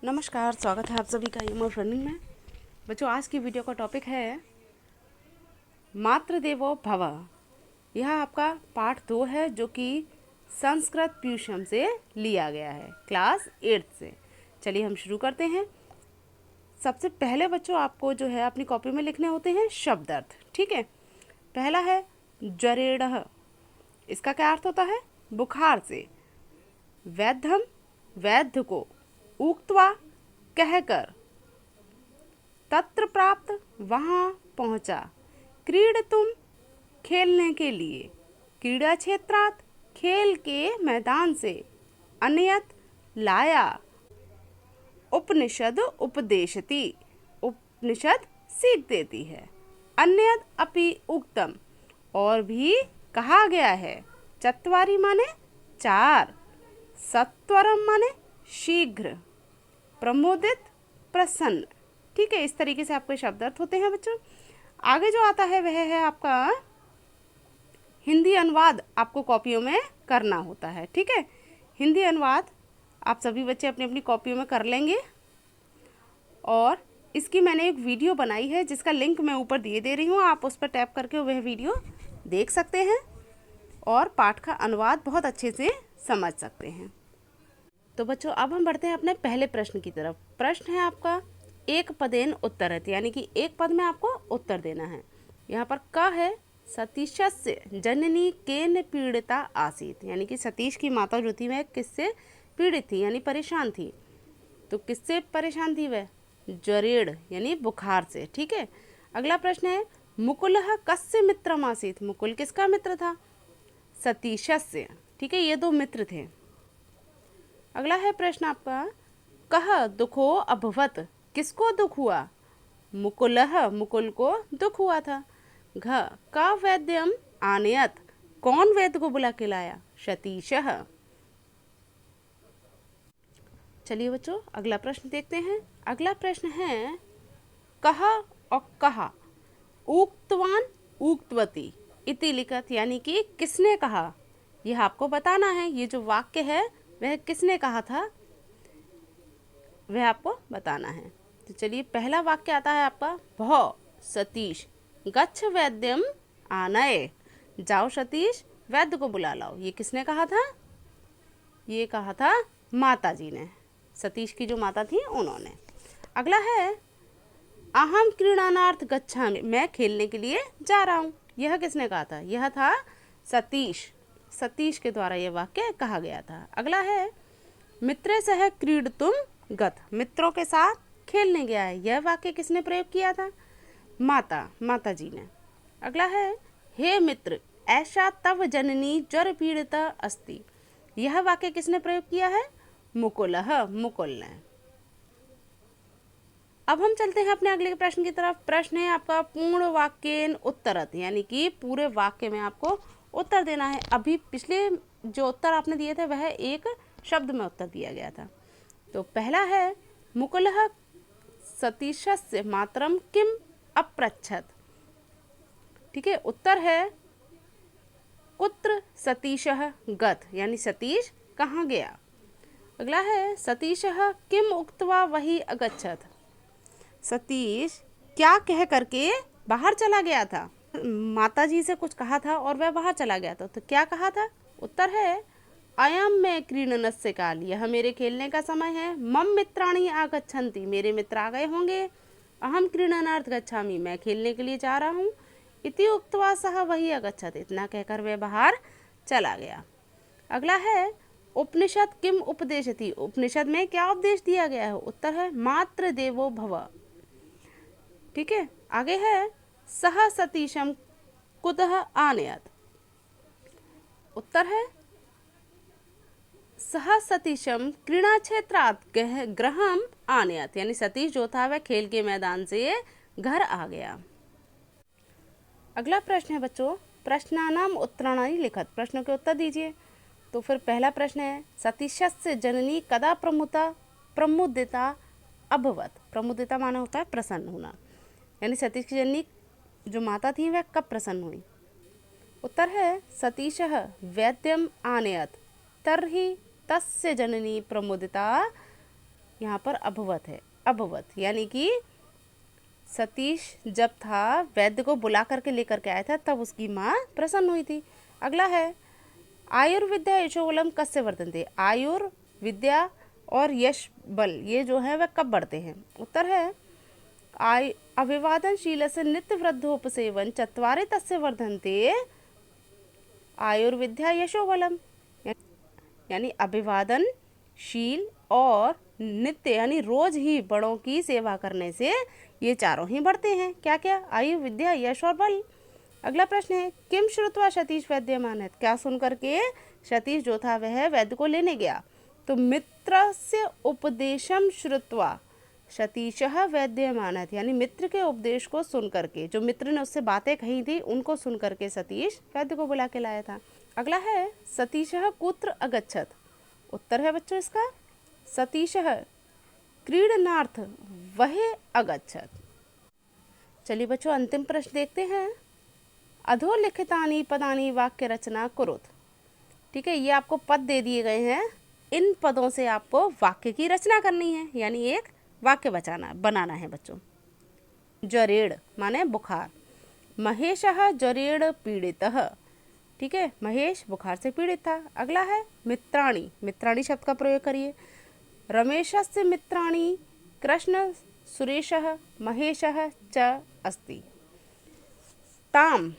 नमस्कार, स्वागत है आप सभी का ईमो रनिंग में। बच्चों, आज की वीडियो का टॉपिक है मातृदेवो भव। यह आपका पार्ट 2 है जो कि संस्कृत प्यूषम से लिया गया है, क्लास 8 से। चलिए हम शुरू करते हैं। सबसे पहले बच्चों आपको जो है अपनी कॉपी में लिखने होते हैं शब्द अर्थ। ठीक है, पहला है जरेड़ह। इसका क्या अर्थ होता है? बुखार से। वैद्यम, वैद्य को। उक्त्वा, कहकर। तत्र प्राप्त, वहाँ पहुँचा। क्रीडतुम, खेलने के लिए। क्रीड़ा क्षेत्रात, खेल के मैदान से। अन्यत, लाया। उपनिषद उपदेशति, उपनिषद सीख देती है। अन्यत अपि उक्तम, और भी कहा गया है। चत्वारि माने 4। सत्वरम माने शीघ्र। प्रमोदित, प्रसन्न। ठीक है, इस तरीके से आपके शब्द अर्थ होते हैं बच्चों। आगे जो आता है वह है आपका हिंदी अनुवाद। आपको कॉपियों में करना होता है। ठीक है, हिंदी अनुवाद आप सभी बच्चे अपनी अपनी कॉपियों में कर लेंगे। और इसकी मैंने एक वीडियो बनाई है जिसका लिंक मैं ऊपर दिए दे रही हूँ। आप उस पर टैप करके वह वीडियो देख सकते हैं और पाठ का अनुवाद बहुत अच्छे से समझ सकते हैं। तो बच्चों, अब हम बढ़ते हैं अपने पहले प्रश्न की तरफ। प्रश्न है आपका एक पदेन उत्तरत, यानी कि एक पद में आपको उत्तर देना है। यहाँ पर क है सतीशस्य जननी केन पीड़िता आसीत, यानी कि सतीश की माता जो थी वह किससे पीड़ित थी, यानी परेशान थी। तो किससे परेशान थी वह? जरेड़ यानी बुखार से। ठीक है, अगला प्रश्न है मुकुलः कस्य मित्रम आसीत। मुकुल किसका मित्र था? सतीशस्य। ठीक है, ये दो मित्र थे। अगला है प्रश्न आपका कह दुखो अभवत, किसको दुख हुआ? मुकुलः, मुकुल को दुख हुआ था। घ का वैद्यम आनयत, कौन वैद्य को बुला के लाया? सतीशः। चलिए बच्चों, अगला प्रश्न देखते हैं। अगला प्रश्न है कहा और कहा उक्तवान उक्तवती इति लिखत, यानी कि किसने कहा, यह आपको बताना है। ये जो वाक्य है वह किसने कहा था वह आपको बताना है। तो चलिए, पहला वाक्य आता है आपका भौ सतीश गच्छ वैद्यम आनय, जाओ सतीश वैद्य को बुला लाओ। ये किसने कहा था? ये कहा था माता जी ने, सतीश की जो माता थी उन्होंने। अगला है अहम क्रीड़ानार्थ गच्छामि, मैं खेलने के लिए जा रहा हूँ। यह किसने कहा था? यह था सतीश। सतीश के द्वारा यह वाक्य कहा गया था। अगला है मित्रे सह क्रीडतुम गत, मित्रों के साथ खेलने गया है। यह वाक्य किसने प्रयोग किया था? माता जी ने। अगला है हे मित्र ऐसा तव जननी ज्वर पीड़िता अस्ति, यह वाक्य किसने प्रयोग किया है? मुकुलः, मुकुल ने। अब हम चलते हैं अपने अगले प्रश्न की तरफ। प्रश्न है आपका पूर्ण वाक्येन उत्तरत, यानी कि पूरे वाक्य में आपको उत्तर देना है। अभी पिछले जो उत्तर आपने दिए थे वह एक शब्द में उत्तर दिया गया था। तो पहला है मुकुलः सतीशस्य मातरम किम अपृच्छत। ठीक है, उत्तर है कुत्र सतीशः गत, यानी सतीश कहाँ गया। अगला है सतीशः किम उक्त्वा वही अगच्छत, सतीश क्या कह करके बाहर चला गया था। माता जी से कुछ कहा था और वह बाहर चला गया था। तो क्या कहा था? उत्तर है अयम में क्रीडनस्य काल, यह मेरे खेलने का समय है। मम मित्राणि आगच्छन्ति, मेरे मित्र आ गए होंगे। अहम क्रीडनार्थ गच्छामि, मैं खेलने के लिए जा रहा हूँ। इति उक्त्वा सह वही अगच्छत, इतना कहकर वह बाहर चला गया। अगला है उपनिषद किम उपदेशति, उपनिषद में क्या उपदेश दिया गया है? उत्तर है मातृ देवो भव। ठीक है, आगे है सह सतीशम कुतः आनयत, उत्तर है सह सतीशम क्रीड़ा क्षेत्रात गृहम आनयत, यानी सतीश जो था वह खेल के मैदान से घर आ गया। अगला प्रश्न है बच्चों प्रश्नानाम उत्तराणानि लिखत, प्रश्नों के उत्तर दीजिए। तो फिर पहला प्रश्न है सतीशस्य जननी कदा प्रमुदिता अभवत। प्रमुदिता माना होता है प्रसन्न होना, यानी सतीश की जननी जो माता थी वह कब प्रसन्न हुई। उत्तर है सतीशः वैद्यम आनयत तर्हि तस्य जननी प्रमुदिता यहाँ पर अभवत है, अभवत यानी कि सतीश जब था वैद्य को बुला करके लेकर के आया था तब उसकी माँ प्रसन्न हुई थी। अगला है आयुर्विद्या यशोबलम कस्य वर्धन्ते। आयुर्विद्या और यश बल ये जो है वह कब बढ़ते हैं? उत्तर है अभिवादनशीलस्य नित्य वृद्धोपसेवन चत्वारि तस्य वर्धन्ते आयुर्विद्या यशोबलम। यानी अभिवादनशील और नित्य यानी रोज ही बड़ों की सेवा करने से ये चारों ही बढ़ते हैं। क्या क्या? आयु, विद्या, यश और बल। अगला प्रश्न है किम श्रुत्वा सतीश वैद्यमान है। क्या सुन करके सतीश जो था वह वैद्य को लेने गया? तो मित्रस्य उपदेशम श्रुत्वा सतीशः वैद्यमानः, यानी मित्र के उपदेश को सुन करके, जो मित्र ने उससे बातें कही थी उनको सुन करके सतीश वैद्य को बुला के लाया था। अगला है सतीशः कुत्र अगच्छत। उत्तर है बच्चों इसका सतीशः क्रीडनार्थ वह अगच्छत। चलिए बच्चों अंतिम प्रश्न देखते हैं। अधोलिखितानि पदानि वाक्य रचना कुरुत। ठीक है, ये आपको पद दे दिए गए हैं, इन पदों से आपको वाक्य की रचना करनी है, यानी एक वाक्य बनाना है बच्चों। जरेड़ माने बुखार। महेशः जरेड़ पीड़ितः। ठीक है, महेश बुखार से पीड़ित था। अगला है मित्राणि, मित्राणि शब्द का प्रयोग करिए। रमेशस्य मित्राणि कृष्ण सुरेशः महेशः च अस्ति। ताम,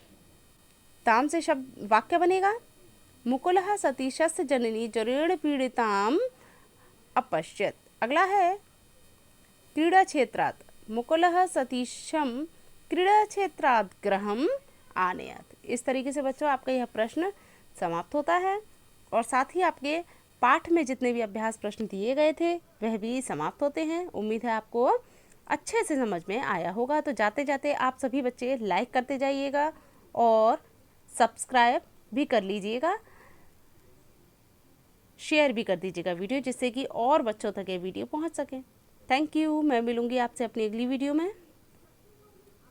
ताम से शब्द वाक्य बनेगा मुकुलः सतीशस्य जननी जरेण पीड़िताम अपश्यत। अगला है क्रीड़ा क्षेत्रात्, मुकुलः सतीशम क्रीड़ा क्षेत्रात् गृहम आनयत। इस तरीके से बच्चों आपका यह प्रश्न समाप्त होता है और साथ ही आपके पाठ में जितने भी अभ्यास प्रश्न दिए गए थे वह भी समाप्त होते हैं। उम्मीद है आपको अच्छे से समझ में आया होगा। तो जाते जाते आप सभी बच्चे लाइक करते जाइएगा और सब्सक्राइब भी कर लीजिएगा, शेयर भी कर दीजिएगा वीडियो, जिससे कि और बच्चों तक ये वीडियो पहुंच सके। Thank you. मैं मिलूंगी आपसे अपनी अगली वीडियो में।